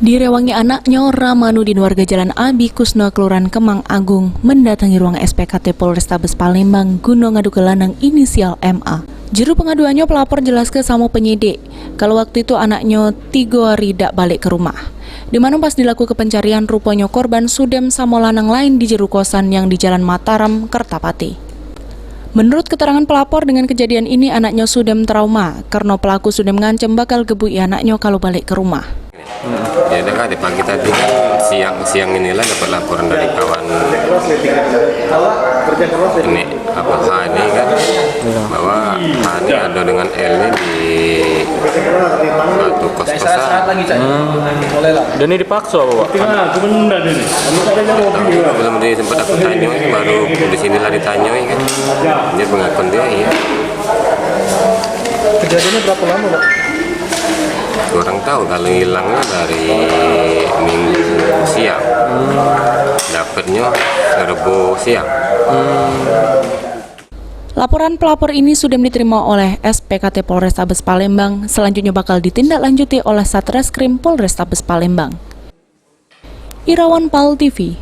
Direwangi anaknya, Ramanudin warga Jalan Abi Kusno, Kelurahan Kemang Agung, mendatangi ruang SPKT Polrestabes Palembang guna ngadu ke lanang inisial MA. Juru pengaduannya pelapor jelas ke sama penyidik, kalau waktu itu anaknya 3 hari dak balik ke rumah. Di mana pas dilakukan pencarian rupanya korban sudem sama lanang lain di jero kosan yang di Jalan Mataram, Kertapati. Menurut keterangan pelapor, dengan kejadian ini anaknya sudem trauma karena pelaku sudah mengancam bakal gebui anaknya kalau balik ke rumah. Ya kan di pagi tadi kan siang inilah dapat laporan dari kawan ini H ini kan bahwa H ini ada dengan L ini di satu kos-kosan. Dan ini dipaksa Pak? Belum sempat aku tanya, baru di sinilah ditanya kan. Dia pengakuan dia iya. Kejadiannya berapa lama Pak? Kurang tahu, kalau hilangnya dari Minggu siang, dapatnya Rabu siang. Laporan pelapor ini sudah diterima oleh SPKT Polrestabes Palembang, selanjutnya bakal ditindaklanjuti oleh Satreskrim Polrestabes Palembang. Irawan PAL TV.